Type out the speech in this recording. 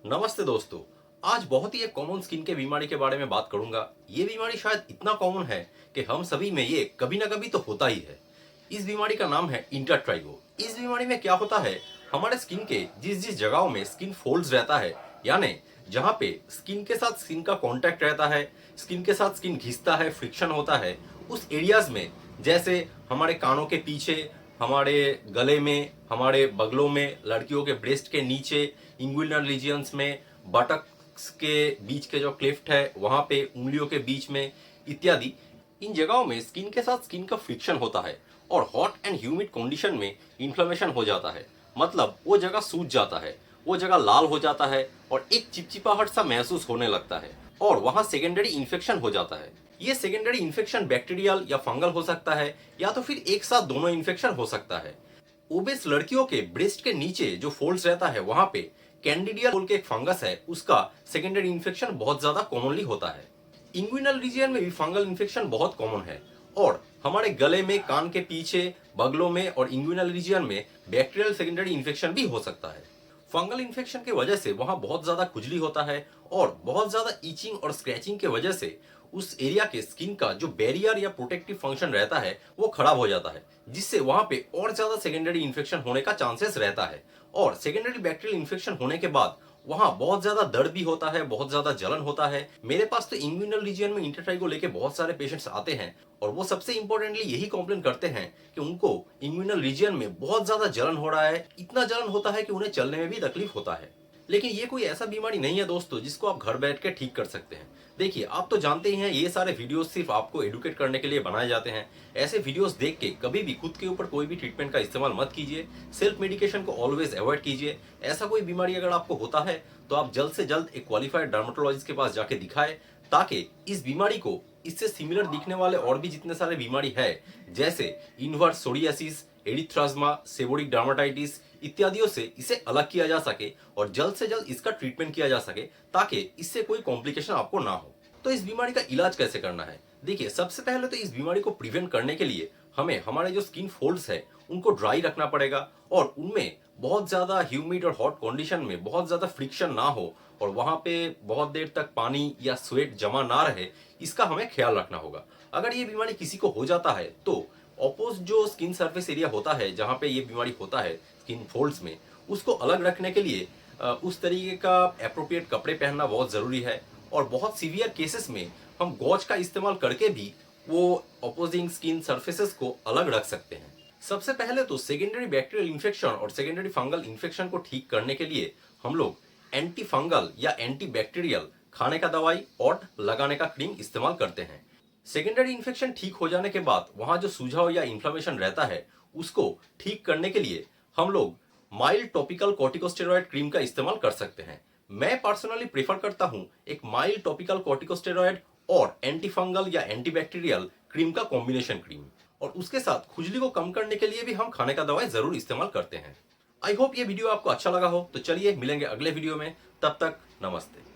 नमस्ते दोस्तों। आज बहुत ही एक कॉमन स्किन के बीमारी के बारे में बात करूंगा। ये बीमारी शायद इतना कॉमन है कि हम सभी में ये कभी ना कभी तो होता ही है। इस बीमारी का नाम है इंटरट्राइगो। इस बीमारी में क्या होता है, हमारे स्किन के जिस जिस जगहों में स्किन फोल्ड्स रहता है, यानी जहाँ पे स्किन के साथ स्किन का कांटेक्ट रहता है, स्किन के साथ स्किन घिसता है, फ्रिक्शन होता है, उस एरियाज में, जैसे हमारे कानों के पीछे, हमारे गले में, हमारे बगलों में, लड़कियों के ब्रेस्ट के नीचे, इंगुइनल रीजियंस में, बटक्स के बीच के जो क्लिफ्ट है वहां पे, उंगलियों के बीच में इत्यादि, इन जगहों में स्किन के साथ स्किन का फ्रिक्शन होता है और हॉट एंड ह्यूमिड कंडीशन में इन्फ्लेमेशन हो जाता है। मतलब वो जगह सूज जाता है, वो जगह लाल हो जाता है और एक चिपचिपाहट सा महसूस होने लगता है और वहां सेकेंडरी इन्फेक्शन हो जाता है। ये सेकेंडरी इन्फेक्शन बैक्टीरियल या फंगल हो सकता है, या तो फिर एक साथ दोनों इन्फेक्शन हो सकता है। ओबेस लड़कियों के ब्रेस्ट के नीचे जो फोल्ड्स रहता है वहां पे कैंडिडिया बोल के एक फंगस है, उसका सेकेंडरी इन्फेक्शन बहुत ज्यादा कॉमनली होता है। इंग्विनल रीजन में भी फंगल इन्फेक्शन बहुत कॉमन है और हमारे गले में, कान के पीछे, बगलों में और इंग्विनल रीजन में बैक्टीरियल सेकेंडरी इन्फेक्शन भी हो सकता है। फंगल इन्फेक्शन की वजह से वहां बहुत ज्यादा खुजली होता है और बहुत ज्यादा ईचिंग और स्क्रैचिंग की वजह से उस एरिया के स्किन का जो बैरियर या प्रोटेक्टिव फंक्शन रहता है वो खराब हो जाता है, जिससे वहां पे और ज्यादा सेकेंडरी इन्फेक्शन होने का चांसेस रहता है। और सेकेंडरी बैक्टीरियल इन्फेक्शन होने के बाद वहां बहुत ज्यादा दर्द भी होता है, बहुत ज्यादा जलन होता है। मेरे पास तो इंग्विनल रीजन में इंटरट्राइगो लेके बहुत सारे पेशेंट्स आते हैं और वो सबसे इंपॉर्टेंटली यही कंप्लेन करते हैं कि उनको इंग्विनल रीजन में बहुत ज्यादा जलन हो रहा है। इतना जलन होता है कि उन्हें चलने में भी तकलीफ होता है। लेकिन ये कोई ऐसा बीमारी नहीं है दोस्तों जिसको आप घर बैठ के ठीक कर सकते हैं। देखिए, आप तो जानते ही हैं ये सारे वीडियोस सिर्फ आपको एडुकेट करने के लिए बनाए जाते हैं। ऐसे वीडियोस देख के कभी भी खुद के ऊपर कोई भी ट्रीटमेंट का इस्तेमाल मत कीजिए। सेल्फ मेडिकेशन को ऑलवेज अवॉइड कीजिए। ऐसा कोई बीमारी अगर आपको होता है तो आप जल्द से जल्द एक क्वालिफाइड डर्मेटोलॉजिस्ट के पास जाके दिखाएं, ताकि इस बीमारी को, इससे सिमिलर दिखने वाले और भी जितने सारे बीमारी है, जैसे इन्वर्स सोरियासिस, एरिथ्राज्मा, सेबोरिक डर्माटाइटिस इत्यादियों से इसे अलग किया जा सके और जल्द से जल्द इसका ट्रीटमेंट किया जा सके, ताकि इससे कोई कॉम्प्लिकेशन आपको ना हो। तो इस बीमारी का इलाज कैसे करना है? देखिए, सबसे पहले तो इस बीमारी को प्रिवेंट करने के लिए हमें हमारे जो स्किन फोल्ड्स है उनको ड्राई रखना पड़ेगा और उनमें बहुत ज्यादा ह्यूमिड और हॉट कंडीशन में बहुत ज्यादा फ्रिक्शन ना हो और वहां पे बहुत देर तक पानी या स्वेट जमा ना रहे, इसका हमें ख्याल रखना होगा। अगर ये बीमारी किसी को हो जाता है तो ऑपोज जो स्किन सरफेस एरिया होता है जहाँ पे ये बीमारी होता है स्किन फोल्ड्स में, उसको अलग रखने के लिए उस तरीके का एप्रोप्रिएट कपड़े पहनना बहुत जरूरी है। और बहुत सीवियर केसेस में हम गॉज का इस्तेमाल करके भी वो अपोजिंग स्किन सरफेसेस को अलग रख सकते हैं। सबसे पहले तो सेकेंडरी बैक्टीरियल इन्फेक्शन और सेकेंडरी फंगल इन्फेक्शन को ठीक करने के लिए हम लोग एंटी फंगल या एंटी बैक्टीरियल खाने का दवाई और लगाने का क्रीम इस्तेमाल करते हैं। सेकेंडरी इन्फेक्शन ठीक हो जाने के बाद वहां जो सूझाव या इन्फ्लेमेशन रहता है उसको ठीक करने के लिए हम लोग माइल्ड टॉपिकल कॉर्टिकोस्टेरॉइड क्रीम का इस्तेमाल कर सकते हैं। मैं पर्सनली प्रेफर करता हूं एक माइल्ड टॉपिकल कॉर्टिकोस्टेरॉइड और एंटी फंगल या एंटी बैक्टीरियल क्रीम का कॉम्बिनेशन क्रीम, और उसके साथ खुजली को कम करने के लिए भी हम खाने का दवाई जरूर इस्तेमाल करते हैं। आई होप ये वीडियो आपको अच्छा लगा हो। तो चलिए मिलेंगे अगले वीडियो में, तब तक नमस्ते।